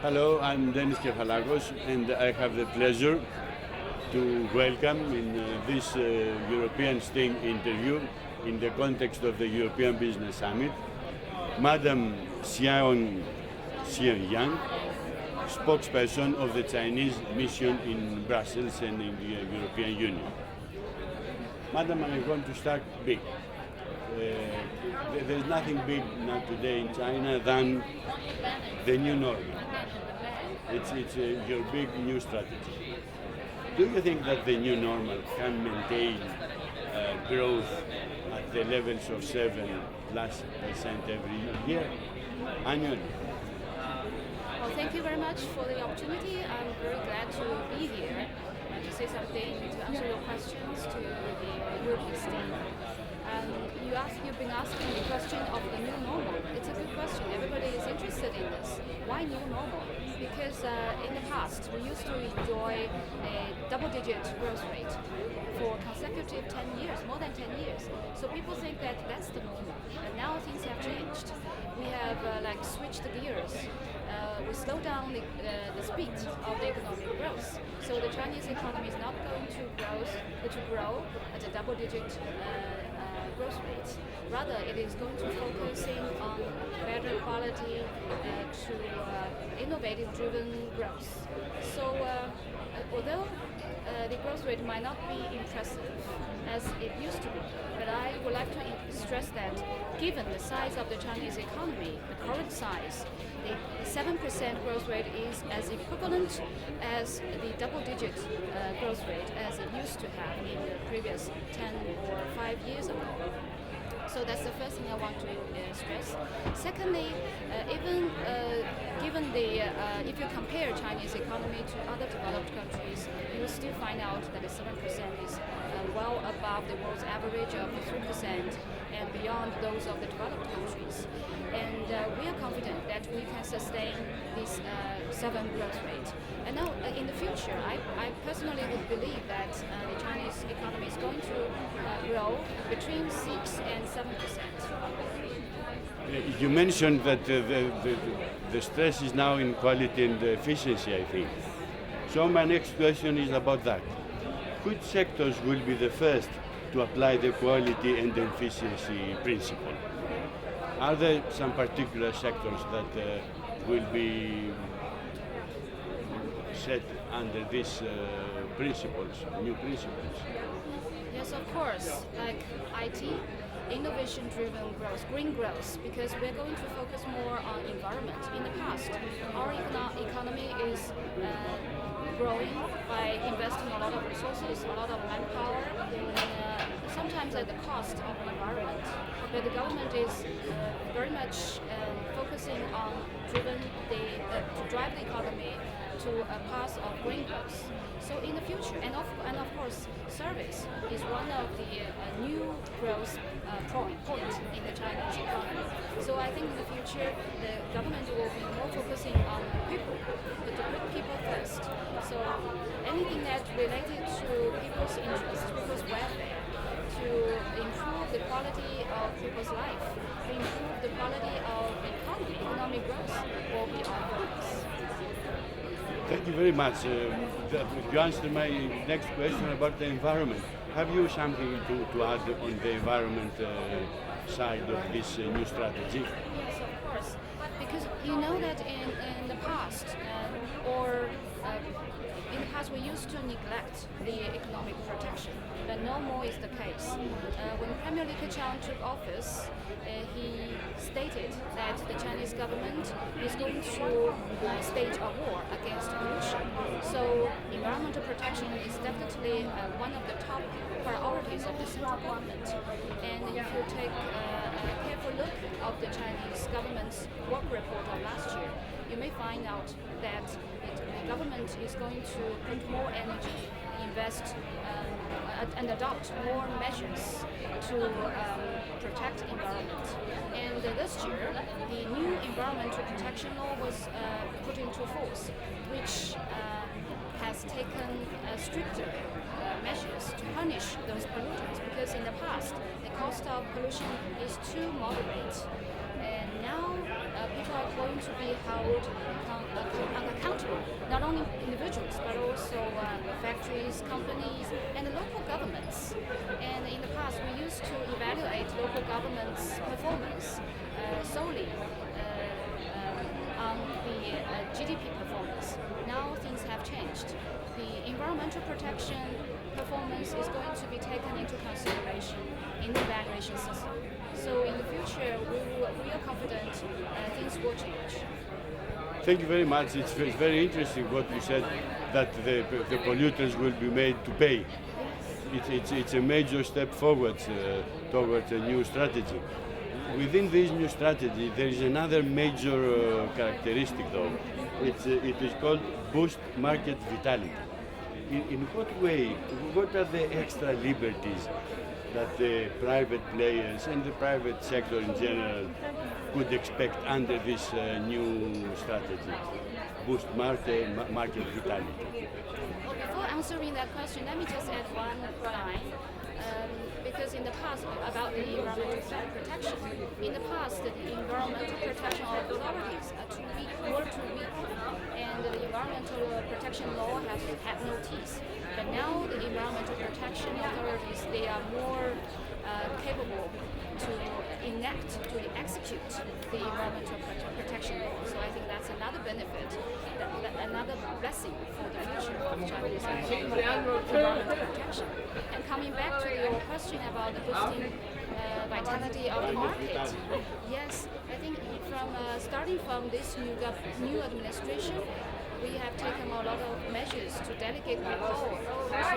Hello, I'm Dennis Kefalakos, and I have the pleasure to welcome in this European Sting interview in the context of the European Business Summit, Madam Xiaoyan Jiang, spokesperson of the Chinese Mission in Brussels and in the European Union. Madam, I'm going to start big. There's nothing big now today in China than the new normal. It's your big new strategy. Do you think that the new normal can maintain growth at the levels of 7+% every year, annually? Well, thank you very much for the opportunity. I'm very glad to be here and to say something, to answer your questions to the European Sting. You've been asking the question of the new normal. It's a good question. Everybody is interested in this. Why new normal? Because in the past, we used to enjoy a double-digit growth rate for consecutive 10 years, more than 10 years. So people think that that's the normal. And now things have changed. We have switched the gears. We slow down the speed of the economic growth. So the Chinese economy is not going to grow at a double-digit growth rate. Rather, it is going to focusing on better quality to innovative-driven growth. So, although the growth rate might not be impressive as it used to be, but I would like to stress that given the size of the Chinese economy, the current size, the 7% growth rate is as equivalent as the double-digit growth rate as it used to have in the previous 10 or 5 years ago. So that's the first thing I want to stress. Secondly, even given if you compare Chinese economy to other developed countries, you will still find out that the 7% is well above the world's average of 3% and beyond those of the developed countries. And we are confident that we can sustain this 7 growth rate. And now, in the future, I personally would believe that the Chinese economy is going to grow between 6 and 7%. You mentioned that the stress is now in quality and efficiency, I think. So my next question is about that. Which sectors will be the first to apply the quality and efficiency principle? Are there some particular sectors that will be set under these new principles? Yes, of course, like IT, innovation-driven growth, green growth, because we're going to focus more on environment. In the past, our economy is growing by investing a lot of resources, a lot of manpower, sometimes at the cost of the environment. But the government is very much focusing on to drive the economy to a path of green growth. So in the future, and of course, service is one of the new growth point in the Chinese economy. So I think in the future, the government will be more focusing on people, but to put people first. So anything that's related to people's interests, people's welfare, to improve the quality of people's life, to improve the quality of economic growth will be our focus. Thank you very much. You answered my next question about the environment. Have you something to add on the environment side of this new strategy? Yes, of course. Because you know that in the past, we used to neglect the economic protection, but no more is the case. When Premier Li Keqiang took office, he stated that the Chinese government is going to stage a war against pollution. So environmental protection is definitely one of the top priorities of the central government. And if you take a careful look of the Chinese government's work report of last year, you may find out that the government is going to put more energy, invest and adopt more measures to protect environment. And this year, the new environmental protection law was put into force, which has taken stricter measures to punish those pollutants, because in the past, the cost of pollution is too moderate. And now people are going to be held accountable, not only individuals, but also factories, companies, and local governments. And in the past, we used to evaluate local governments' performance solely on the GDP performance. Now things have changed. The environmental protection performance is going to be taken into consideration in the evaluation system. So in the future, we are confident things will change. Thank you very much. It's very interesting what you said, that the polluters will be made to pay. It's a major step forward towards a new strategy. Within this new strategy, there is another major characteristic, though. It is called boost market vitality. In what way, what are the extra liberties that the private players and the private sector in general could expect under this new strategy, boost market vitality? Well, before answering that question, let me just add one line. Because in the past, about the environmental protection, in the past, the environmental protection authorities were too weak, and the environmental protection law has had no teeth. But now the environmental protection authorities, they are more capable to execute the environmental protection law. So I think that's another benefit, another blessing for the future of Chinese environmental protection. And coming back to your question about the boosting vitality of the market, yes, I think starting from this new administration, we have taken a lot of measures to delegate power to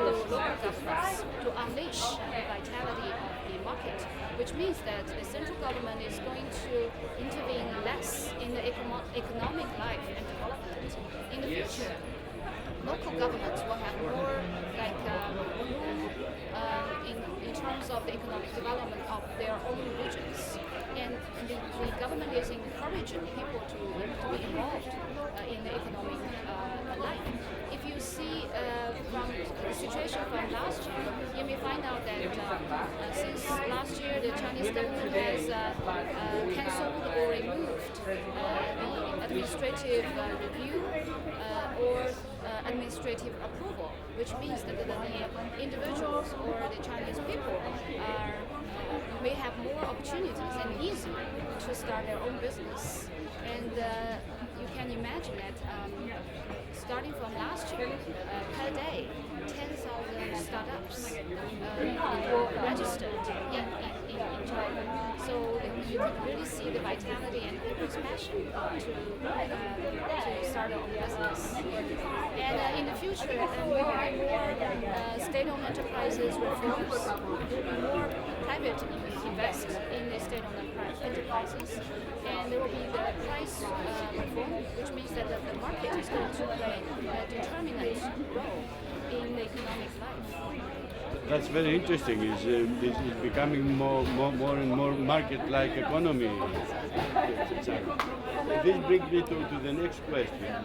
local governments to unleash the vitality of the market, which means that the central government is going to intervene less in the economic life and development. In the future, local governments will have more room in terms of the economic development of their own regions. And the government is encouraging people to be involved in the economic life. If you see from the situation from last year, you may find out that since last year the Chinese government has cancelled or removed the administrative review or administrative approval, which means that the individuals or the Chinese people may have more opportunities and easier to start their own business. And you can imagine that starting from last year, per day, 10,000 startups were registered in China. So you can really see the vitality and people's passion to start their own business. And in the future, there will be more state-owned enterprises reforms. There will be more private invest in the state-owned enterprises, and there will be the price reform, which means that the market is going to play a determinant role in the economic life. That's very interesting. It's becoming more and more market-like economy. This brings me to the next question.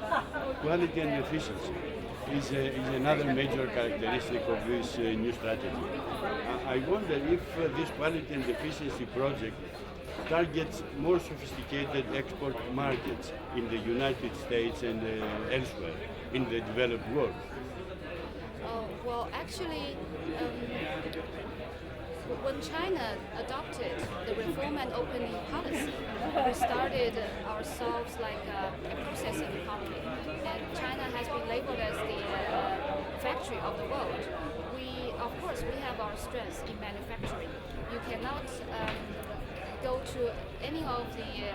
Quality and efficiency is another major characteristic of this new strategy. I wonder if this quality and efficiency project targets more sophisticated export markets in the United States and elsewhere in the developed world. Well, actually, when China adopted the reform and opening policy, we started ourselves like a processing economy, and China has been labeled as the factory of the world. Of course, we have our strengths in manufacturing. You cannot go to any of the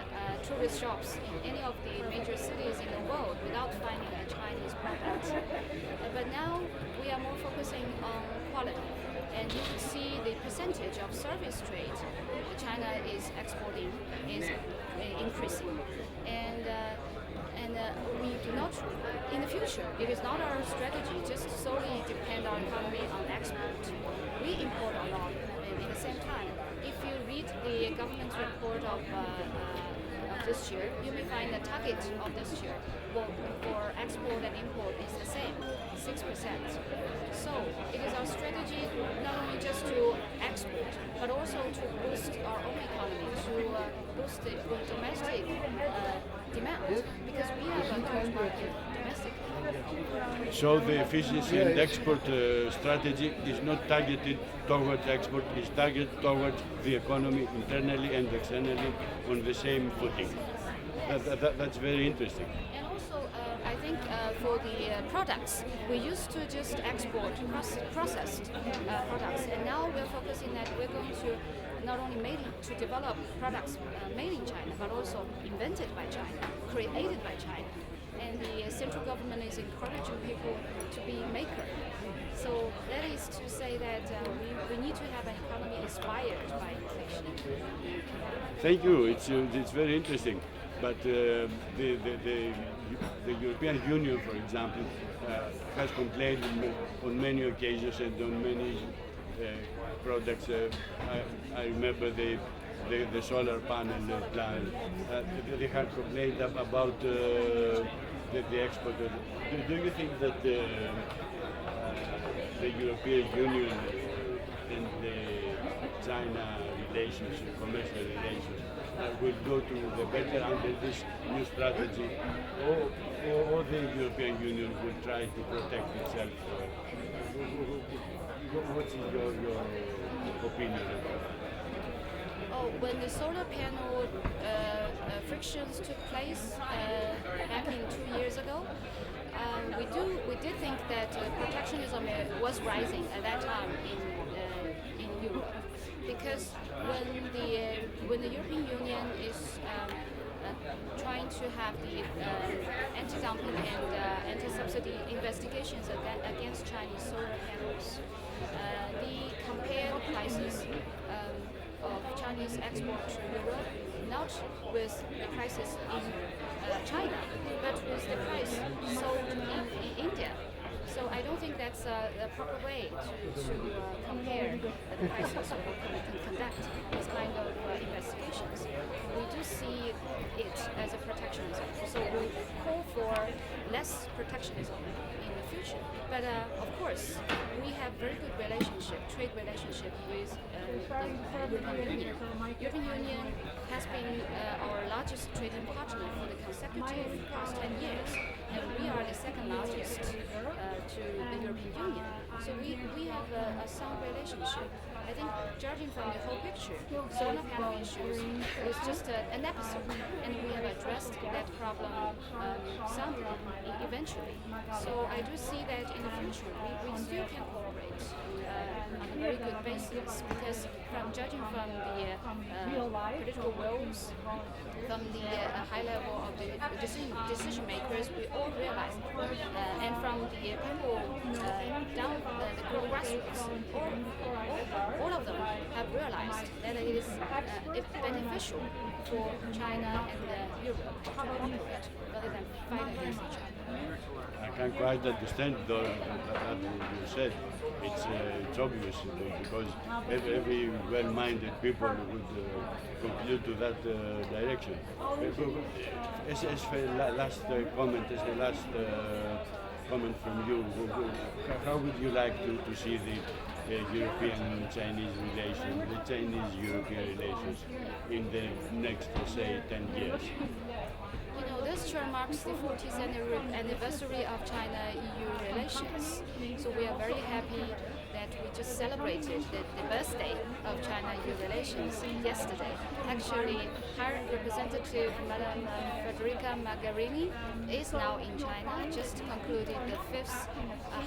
tourist shops in any of the major cities in the world without finding a Chinese product. But now we are more focusing on quality, and you can see the percentage of service trade China is exporting is increasing. And we do not, in the future, it is not our strategy just solely depend our economy on export. We import a lot, and at the same time, if you read the government's report of this year, you may find the target of this year for export and import is the same, 6%. So it is our strategy not only just to export, but also to boost our own economy, to boost the domestic demand, because we have a huge market domestically. So the efficiency and export strategy is not targeted towards export, it's targeted towards the economy internally and externally on the same footing. That's very interesting. And also, I think for the products, we used to just export processed products, and now we're focusing that we're going to not only to develop products made in China, but also invented by China, created by China. And the central government is encouraging people to be maker. So that is to say that we need to have an economy inspired by innovation. Thank you. It's very interesting. But the European Union, for example, has complained on many occasions and on many products. I remember the solar panel plant. They had complained about the export. Do you think that the European Union and the China relations, commercial relations, will go to the better under this new strategy, or the European Union will try to protect itself? What is your opinion about that? Oh, when the solar panel frictions took place back in 2 years ago, we did think that protectionism was rising at that time in Europe, because when the European Union is trying to have the anti-dumping and anti-subsidy investigations against Chinese solar panels, they compare the prices of Chinese export to Europe, not with the prices in China, but with the price sold in India. So I don't think that's the proper way to compare the prices or conduct this kind of investigations. We do see it as a protectionism. So we call for less protectionism in the future. But of course, we have very good trade relationship with the European Union. European Union has been our largest trading partner for the consecutive past 10 years, and we are the second largest to the European Union. So we have a sound relationship. I think, judging from the whole picture, solar panel issues is just an episode, and we have addressed that problem soundly eventually. So I do see that in the future we still can cooperate on a very good basis, because from judging from the political wills, from the high level of the decision makers, we all realize, and from the people down the grassroots, all of them have realized that it is beneficial for China and Europe to cooperate rather than fight against each other. I can't quite understand though that you said. It's obvious because every well-minded people would conclude to that direction. As a last comment from you, how would you like to see the European-Chinese relations, the Chinese-European relations in the next, say, 10 years? This year marks the 40th anniversary of China-EU relations. So we are very happy that we just celebrated the birthday of China-EU relations yesterday. Actually, High Representative Madame Federica Mogherini is now in China, just concluded the 5th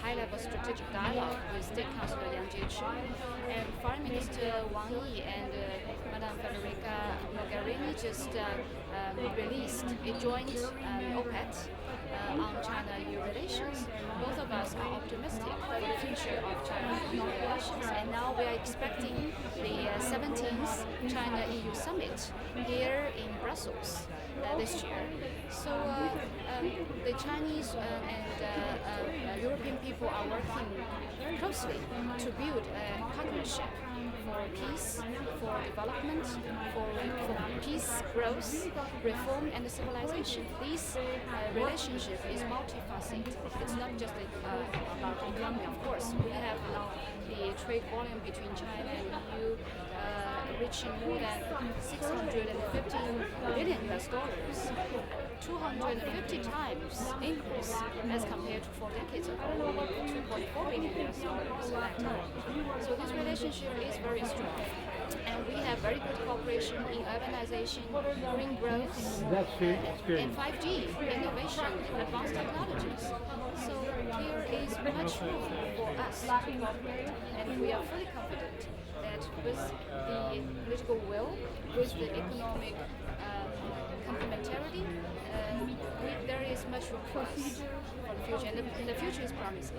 high-level strategic dialogue with State Councilor Yang Jiechi. And Foreign Minister Wang Yi and Madame Federica Mogherini just released a joint op-ed on China-EU relations. Both of us are optimistic for the future of China-EU relations, and now we are expecting the 17th China-EU summit here in Brussels this year. So the Chinese and European people are working closely to build a partnership for peace, for development, for peace, growth, reform, and civilization. This relationship is multifaceted. It's not just about economy, of course. We have now the trade volume between China and EU reaching more than $615 billion, 250 times increase as compared to 4 decades ago, $2.4 billion at that time. So this relationship is very strong. And we have very good cooperation in urbanization, green growth, and 5G, innovation, advanced technologies. So there is much room for us to cooperate, and we are fully confident that with the political will, with the economic complementarity, there is much room for us for the future, and the future is promising.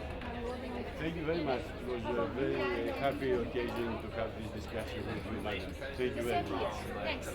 Thank you very much. It was a very happy occasion to have this discussion with you, madam. Thank you very much. Thanks.